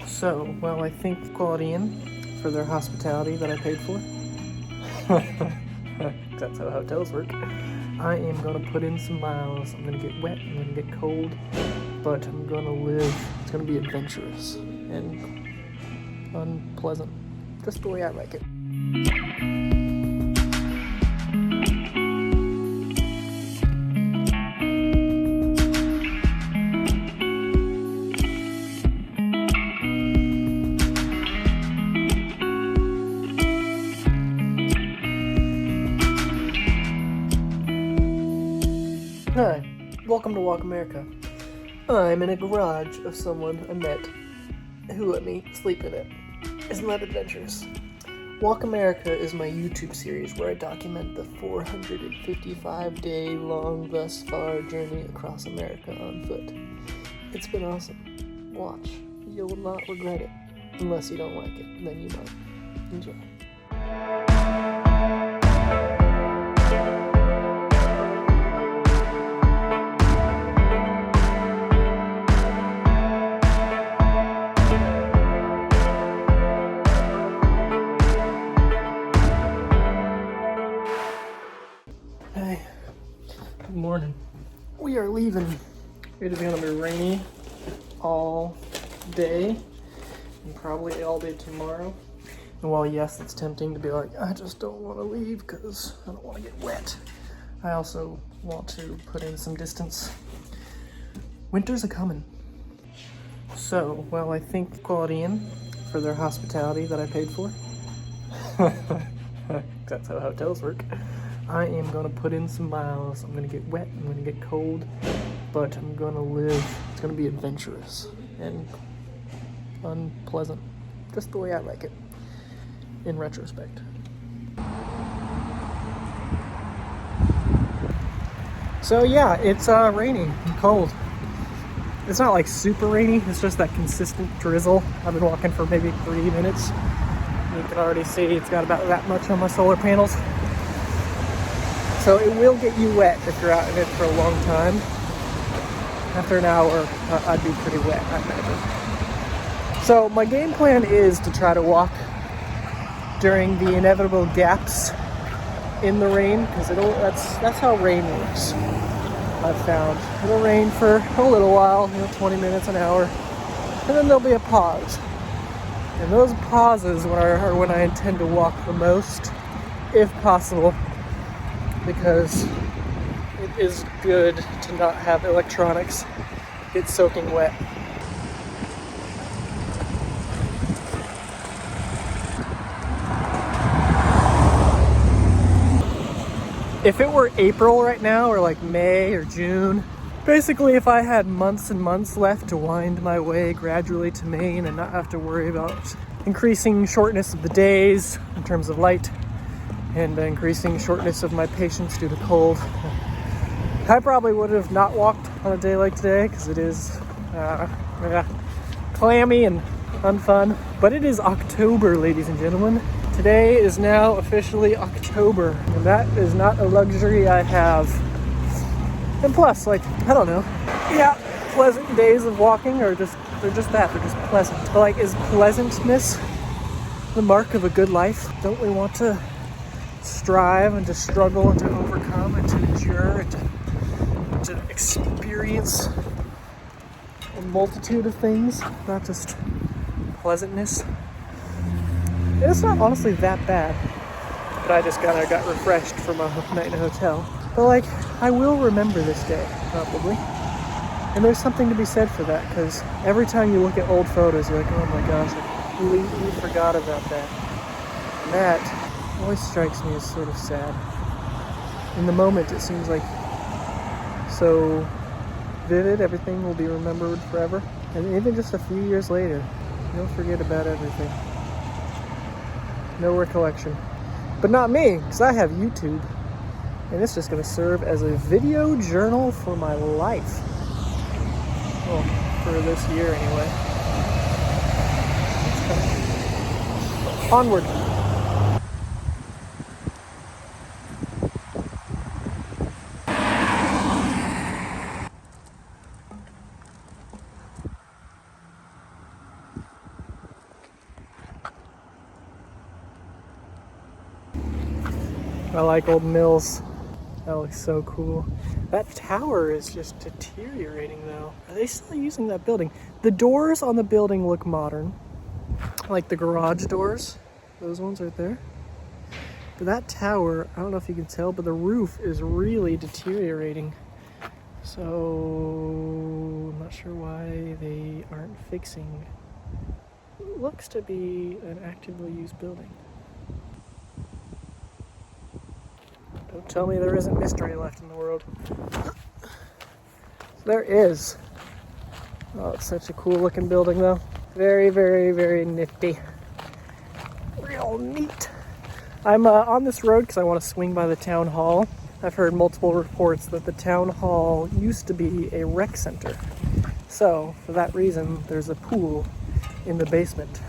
So, well, I thank Quality Inn for their hospitality that I paid for. That's how hotels work. I am gonna put in some miles. I'm gonna get wet, I'm gonna get cold, but I'm gonna live. It's gonna be adventurous and unpleasant, just the way I like it. Hi, welcome to Walk America. I'm in a garage of someone I met who let me sleep in it. Isn't that adventurous? Walk America is my YouTube series where I document the 455-day long thus far journey across America on foot. It's been awesome. Watch. You'll not regret it. Unless you don't like it, then you might. Enjoy. Hey, good morning. We are leaving. It is going to be rainy all day and probably all day tomorrow. And while yes, it's tempting to be like, I just don't want to leave because I don't want to get wet, I also want to put in some distance. Winter's a-coming. So, well, I thank Quality Inn for their hospitality that I paid for. That's how hotels work. I am gonna put in some miles. I'm gonna get wet, I'm gonna get cold, but I'm gonna live. It's gonna be adventurous and unpleasant, just the way I like it, in retrospect. So yeah, it's raining and cold. It's not like super rainy, it's just that consistent drizzle. I've been walking for maybe 3 minutes. You can already see it's got about that much on my solar panels. So it will get you wet if you're out in it for a long time. After an hour, I'd be pretty wet, I imagine. So my game plan is to try to walk during the inevitable gaps in the rain, because that's how rain works. I've found it'll rain for a little while, 20 minutes, an hour, and then there'll be a pause. And those pauses are when I intend to walk the most, if possible, because it is good to not have electronics get soaking wet. If it were April right now, or like May or June, basically if I had months and months left to wind my way gradually to Maine and not have to worry about increasing shortness of the days in terms of light, and increasing shortness of my patience due to cold, I probably would have not walked on a day like today, because it is clammy and unfun. But it is October, ladies and gentlemen. Today is now officially October, and that is not a luxury I have. And plus, I don't know. Yeah, pleasant days of walking they're just pleasant. But is pleasantness the mark of a good life? Don't we want to strive and to struggle and to overcome and to endure and to experience a multitude of things, not just pleasantness? It's not honestly that bad, but I just got refreshed from a night in a hotel. But I will remember this day, probably. And there's something to be said for that, because every time you look at old photos, you're like, oh my gosh, I completely forgot about that. And that always strikes me as sort of sad. In the moment, it seems like so vivid, everything will be remembered forever. And even just a few years later, you'll forget about everything. No recollection. But not me, because I have YouTube. And it's just going to serve as a video journal for my life. Well, for this year anyway. Onward. I like old mills. That looks so cool. That tower is just deteriorating though. Are they still using that building? The doors on the building look modern. Like the garage doors. Those ones right there. But that tower, I don't know if you can tell, but the roof is really deteriorating. So I'm not sure why they aren't fixing. It looks to be an actively used building. Don't tell me there isn't mystery left in the world. There is. Oh, it's such a cool looking building though. Very, very, very nifty. Real neat. I'm on this road because I want to swing by the town hall. I've heard multiple reports that the town hall used to be a rec center. So, for that reason, there's a pool in the basement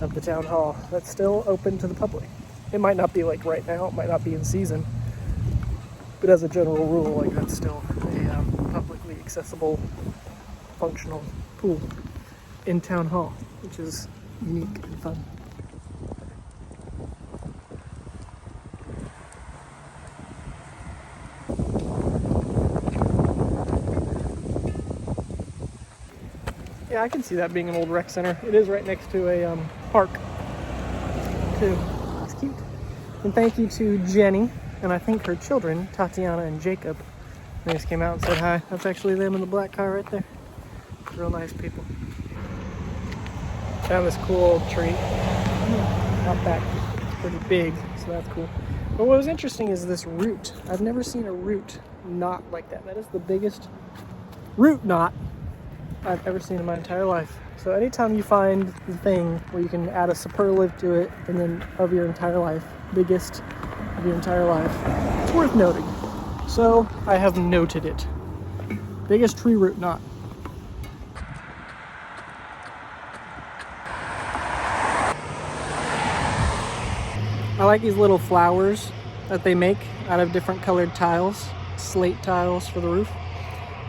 of the town hall that's still open to the public. It might not be like right now, it might not be in season, but as a general rule, like that's still a publicly accessible, functional pool in town hall, which is unique and fun. Yeah, I can see that being an old rec center. It is right next to a park, too. It's cute. And thank you to Jenny, and I think her children, Tatiana and Jacob. They just came out and said hi. That's actually them in the black car right there. Real nice people. Found this cool old tree. Not that pretty big, so that's cool. But what was interesting is this root. I've never seen a root knot like that. That is the biggest root knot I've ever seen in my entire life. So anytime you find the thing where you can add a superlative to it and then of your entire life, biggest of your entire life, it's worth noting. So I have noted it. Biggest tree root knot. I like these little flowers that they make out of different colored tiles, slate tiles for the roof.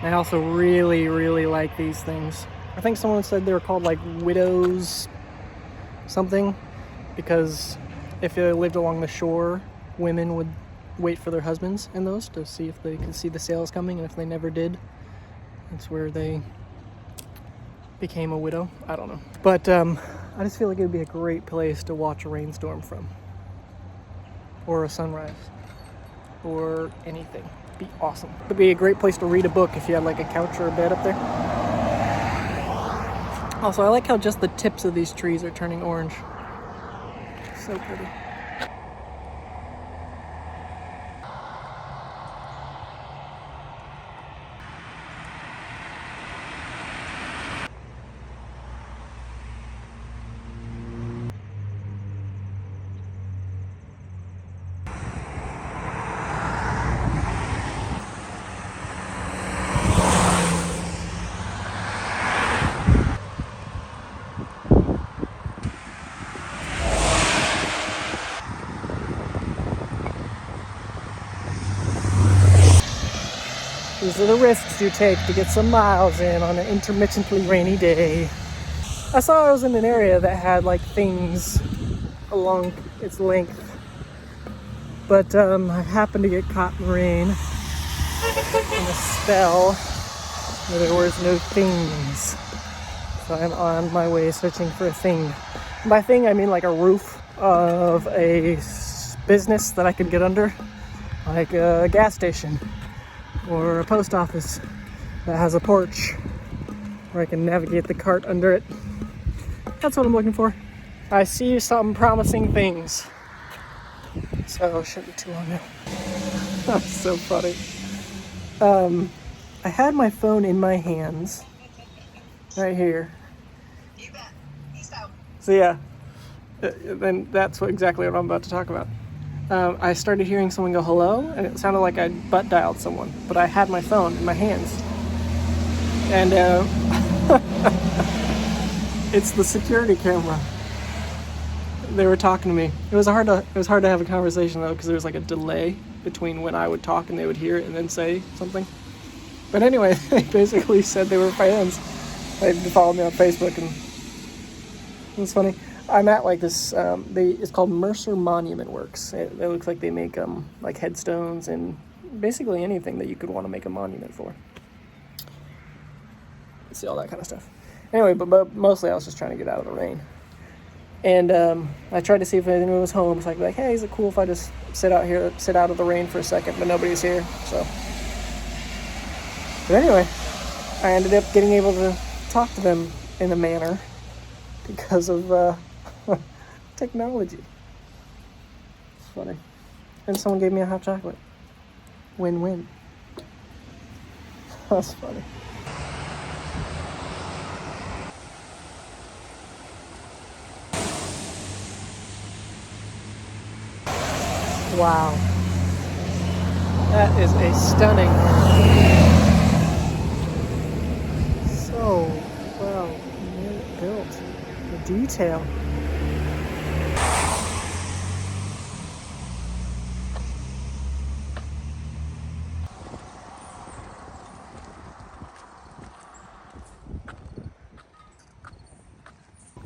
I also really, really like these things. I think someone said they were called like widows something, because if they lived along the shore, women would wait for their husbands in those to see if they could see the sails coming, and if they never did, that's where they became a widow. I don't know. But I just feel like it would be a great place to watch a rainstorm from, or a sunrise, or anything. Be awesome. It'd be a great place to read a book if you had like a couch or a bed up there. Also, I like how just the tips of these trees are turning orange. So pretty. These are the risks you take to get some miles in on an intermittently rainy day. I saw I was in an area that had like things along its length, but I happened to get caught in rain in a spell where there was no things. So I'm on my way searching for a thing. By thing, I mean like a roof of a business that I could get under, like a gas station or a post office that has a porch where I can navigate the cart under it. That's what I'm looking for. I see some promising things, so it shouldn't be too long now. That's so funny. I had my phone in my hands right here. So yeah, then that's exactly what I'm about to talk about. I started hearing someone go hello, and it sounded like I butt dialed someone, but I had my phone in my hands. And it's the security camera. They were talking to me. It was hard to have a conversation though, because there was like a delay between when I would talk and they would hear it and then say something. But anyway, they basically said they were fans. They followed me on Facebook, and it was funny. I'm at like this, it's called Mercer Monument Works. It looks like they make like headstones and basically anything that you could want to make a monument for. See all that kind of stuff. Anyway, but mostly I was just trying to get out of the rain. And I tried to see if anyone was home. So I could be like, hey, is it cool if I just sit out of the rain for a second? But nobody's here, so. But anyway, I ended up getting able to talk to them in a manner because of technology. It's funny. And someone gave me a hot chocolate. Win-win. That's funny. Wow. That is a stunning, so well built. The detail.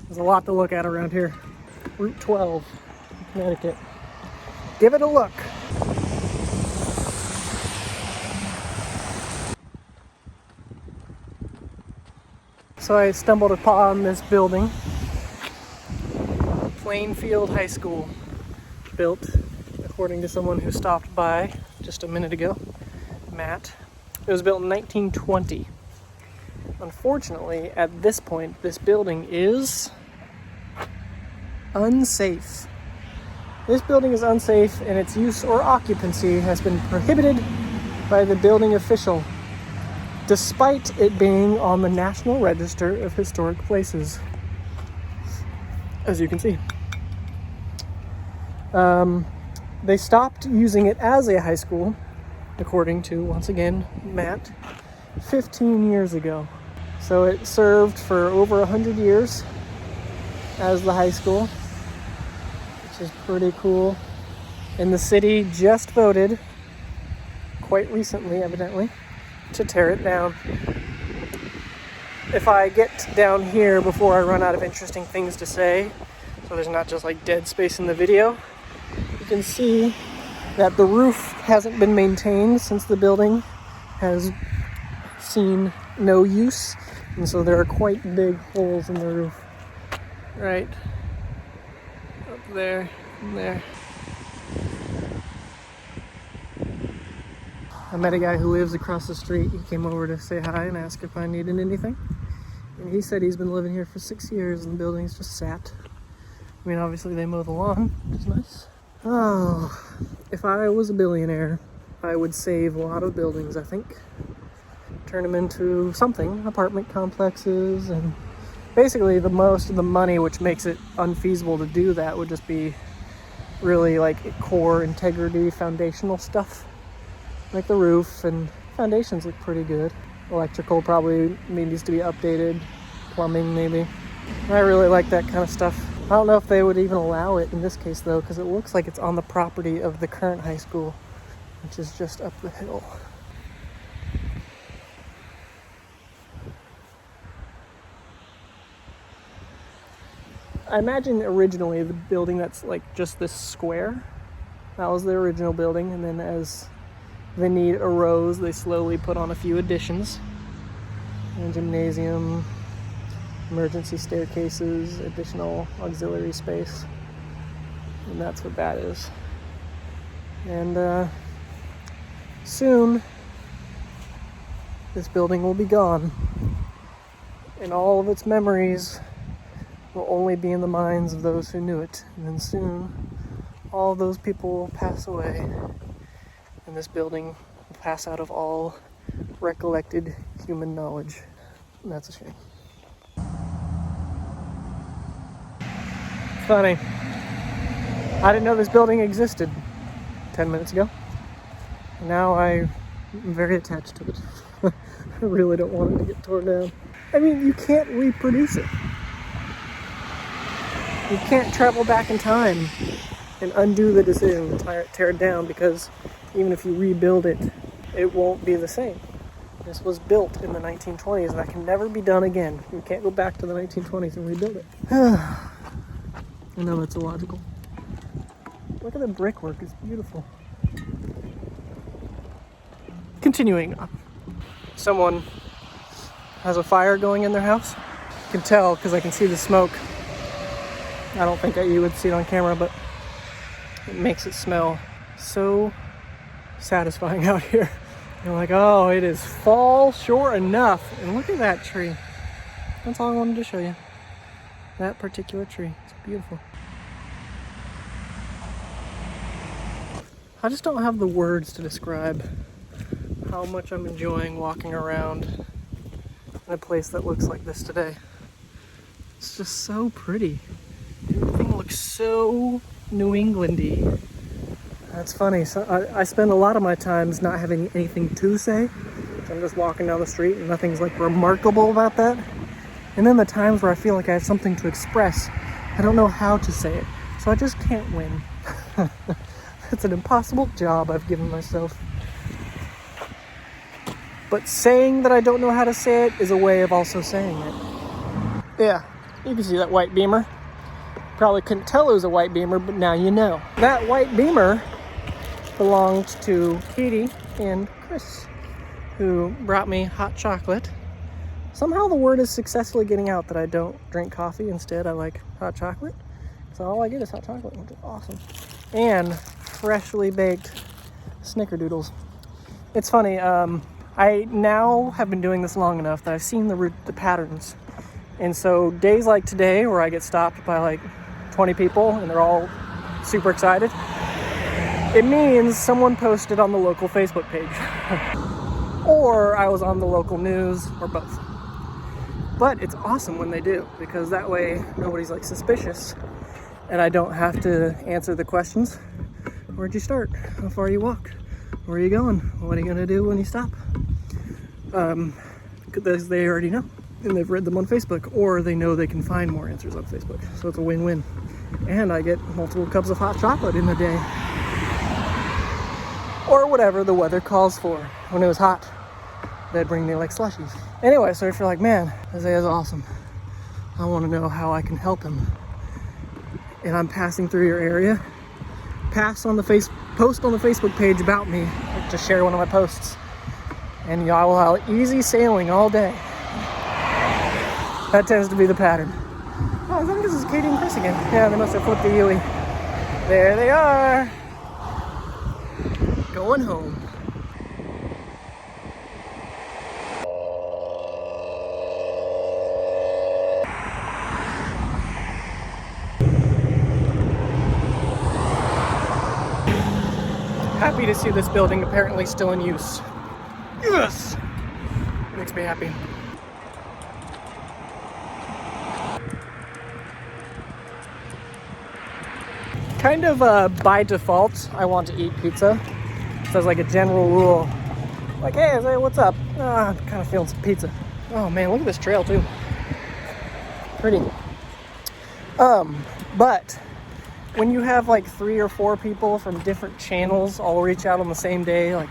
There's a lot to look at around here. Route 12, Connecticut. Give it a look. So I stumbled upon this building, Plainfield High School, built according to someone who stopped by just a minute ago, Matt. It was built in 1920. Unfortunately, at this point, this building is unsafe. This building is unsafe, and its use or occupancy has been prohibited by the building official, despite it being on the National Register of Historic Places, as you can see. They stopped using it as a high school, according to, once again, Matt, 15 years ago. So it served for over 100 years as the high school, which is pretty cool. And the city just voted, quite recently evidently, to tear it down. If I get down here before I run out of interesting things to say, so there's not just like dead space in the video, you can see that the roof hasn't been maintained since the building has seen no use, and so there are quite big holes in the roof. Right up there and there. I met a guy who lives across the street. He came over to say hi and ask if I needed anything. And he said he's been living here for 6 years and the building's just sat. I mean, obviously they mow the lawn, which is nice. Oh, if I was a billionaire, I would save a lot of buildings, I think. Turn them into something, apartment complexes, and basically the most of the money which makes it unfeasible to do that would just be really like core integrity, foundational stuff. Like the roof, and foundations look pretty good. Electrical probably needs to be updated. Plumbing maybe. I really like that kind of stuff. I don't know if they would even allow it in this case though, because it looks like it's on the property of the current high school, which is just up the hill. I imagine originally the building that's like just this square, that was the original building, and then as the need arose, they slowly put on a few additions. A gymnasium, emergency staircases, additional auxiliary space. And that's what that is. And soon, this building will be gone. And all of its memories will only be in the minds of those who knew it. And then soon, all of those people will pass away. And this building will pass out of all recollected human knowledge. And that's a shame. Funny. I didn't know this building existed 10 minutes ago. Now I'm very attached to it. I really don't want it to get torn down. I mean, you can't reproduce it. You can't travel back in time and undo the decision to tear it down, because even if you rebuild it, it won't be the same. This was built in the 1920s, and that can never be done again. You can't go back to the 1920s and rebuild it. I know that's illogical. Look at the brickwork, it's beautiful. Continuing on. Someone has a fire going in their house. I can tell because I can see the smoke. I don't think you would see it on camera, but it makes it smell so satisfying out here. You're like, oh, it is fall sure enough. And look at that tree. That's all I wanted to show you. That particular tree. It's beautiful. I just don't have the words to describe how much I'm enjoying walking around in a place that looks like this today. It's just so pretty. Everything looks so New England-y. That's funny. So I spend a lot of my times not having anything to say. So I'm just walking down the street and nothing's like remarkable about that. And then the times where I feel like I have something to express, I don't know how to say it. So I just can't win. It's an impossible job I've given myself. But saying that I don't know how to say it is a way of also saying it. Yeah, you can see that white Beamer. Probably couldn't tell it was a white Beamer, but now you know. That white Beamer belonged to Katie and Chris, who brought me hot chocolate. Somehow the word is successfully getting out that I don't drink coffee. Instead, I like hot chocolate. So all I get is hot chocolate, which is awesome. And freshly baked snickerdoodles. It's funny, I now have been doing this long enough that I've seen the patterns. And so days like today where I get stopped by like 20 people and they're all super excited, it means someone posted on the local Facebook page. Or I was on the local news, or both. But it's awesome when they do, because that way nobody's like suspicious and I don't have to answer the questions. Where'd you start? How far you walk? Where are you going? What are you gonna do when you stop? Because they already know and they've read them on Facebook, or they know they can find more answers on Facebook. So it's a win-win. And I get multiple cups of hot chocolate in a day. Or whatever the weather calls for. When it was hot, they'd bring me like slushies. Anyway, so if you're like, man, Isaiah's awesome, I want to know how I can help him, and I'm passing through your area, post on the Facebook page about me, like to share one of my posts, and y'all will have easy sailing all day. That tends to be the pattern. Oh, I think this is Katie and Chris again. Yeah, they must have flipped the Yui. There they are. Going home. Happy to see this building apparently still in use. Yes! Makes me happy. Kind of by default, I want to eat pizza. So as like a general rule, like, hey, Isaiah, what's up? I'm kind of feeling some pizza. Oh man, look at this trail too. Pretty. But when you have like 3 or 4 people from different channels all reach out on the same day, like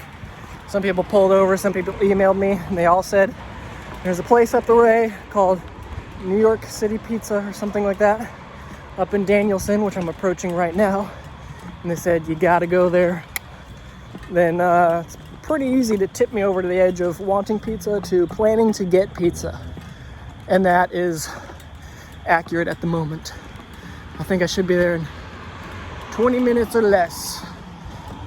some people pulled over, some people emailed me, and they all said, there's a place up the way called New York City Pizza or something like that, up in Danielson, which I'm approaching right now. And they said, you gotta go there. Then it's pretty easy to tip me over to the edge of wanting pizza to planning to get pizza. And that is accurate at the moment. I think I should be there in 20 minutes or less.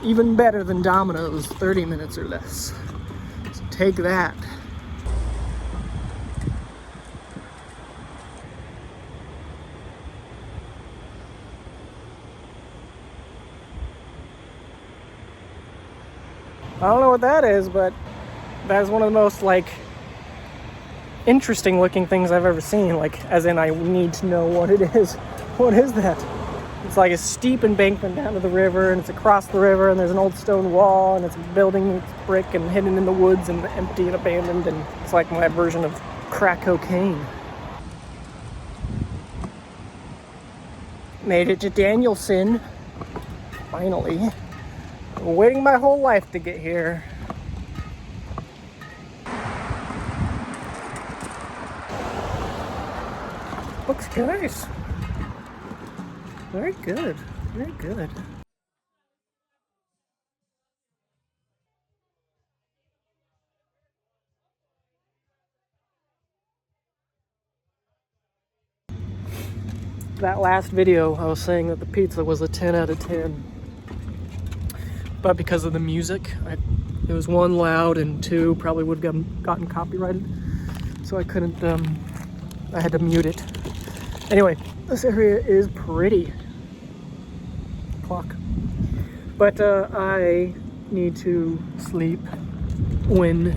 Even better than Domino's, 30 minutes or less. So take that. I don't know what that is, but that is one of the most like interesting looking things I've ever seen. Like, as in I need to know what it is. What is that? It's like a steep embankment down to the river, and it's across the river, and there's an old stone wall, and it's a building with brick and hidden in the woods and empty and abandoned, and it's like my version of crack cocaine. Made it to Danielson. Finally. Been waiting my whole life to get here. Looks nice. Very good. Very good. That last video, I was saying that the pizza was a 10 out of 10. But because of the music, it was 1, loud, and 2, probably would have gotten copyrighted. So I couldn't, I had to mute it. Anyway, this area is pretty. Clock. But I need to sleep when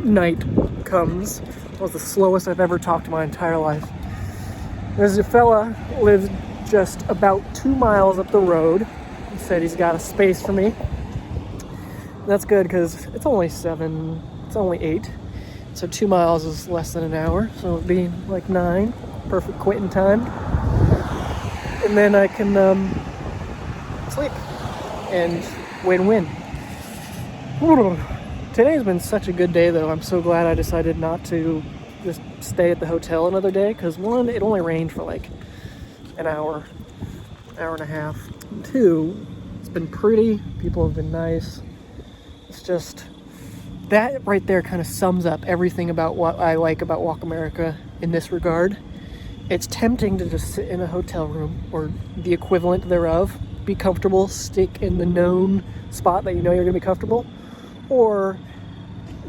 night comes. It was the slowest I've ever talked in my entire life. There's a fella lives just about 2 miles up the road. He said he's got a space for me. That's good because it's only 8. So 2 miles is less than an hour. So it'd be like 9. Perfect quitting time. And then I can sleep. And win-win. Today's been such a good day though. I'm so glad I decided not to just stay at the hotel another day, because 1, it only rained for like an hour and a half. 2, it's been pretty, people have been nice. It's just, that right there kind of sums up everything about what I like about Walk America in this regard. It's tempting to just sit in a hotel room, or the equivalent thereof, be comfortable, stick in the known spot that you know you're gonna be comfortable, or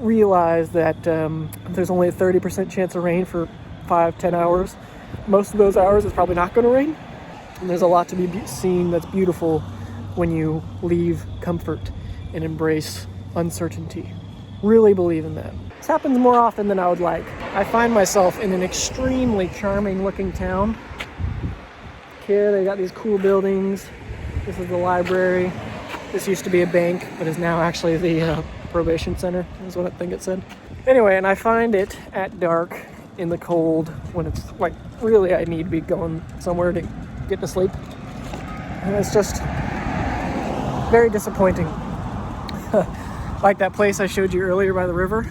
realize that there's only a 30% chance of rain for 5-10 hours. Most of those hours it's probably not going to rain, and there's a lot to be seen that's beautiful when you leave comfort and embrace uncertainty. Really believe in that. This happens more often than I would like. I find myself in an extremely charming looking town. Here they got these cool buildings. This is the library. This used to be a bank, but is now actually the probation center, is what I think it said. Anyway, and I find it at dark in the cold when it's like, really I need to be going somewhere to get to sleep. And it's just very disappointing. Like that place I showed you earlier by the river.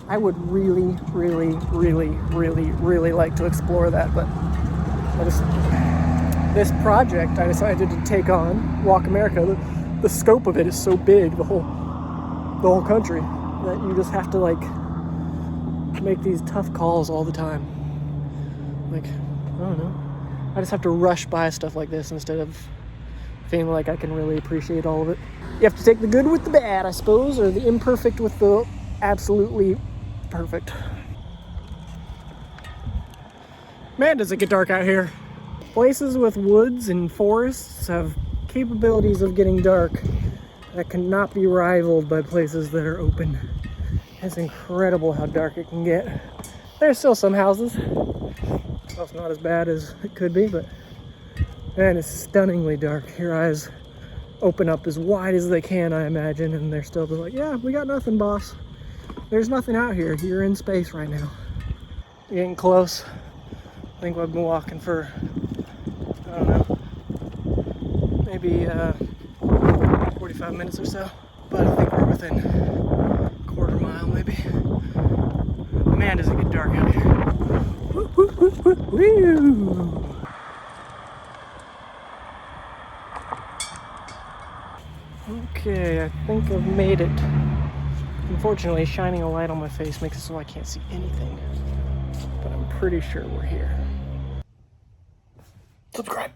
I would really, really, really, really, really like to explore that, but this project I decided to take on, Walk America, the scope of it is so big, the whole country, that you just have to like make these tough calls all the time. Like, I don't know. I just have to rush by stuff like this instead of feeling like I can really appreciate all of it. You have to take the good with the bad, I suppose, or the imperfect with the absolutely perfect. Man, does it get dark out here. Places with woods and forests have capabilities of getting dark that cannot be rivaled by places that are open. It's incredible how dark it can get. There's still some houses, so it's not as bad as it could be, but man, it's stunningly dark. Your eyes open up as wide as they can, I imagine, and they're still just like, yeah, we got nothing, boss. There's nothing out here. You're in space right now. Getting close. I think I've been walking for, I don't know, maybe 45 minutes or so, but I think we're within a quarter mile maybe. Man, does it get dark out here. Woo, woo, woo, woo, woo. Okay, I think I've made it. Unfortunately, shining a light on my face makes it so I can't see anything, but I'm pretty sure we're here. Subscribe.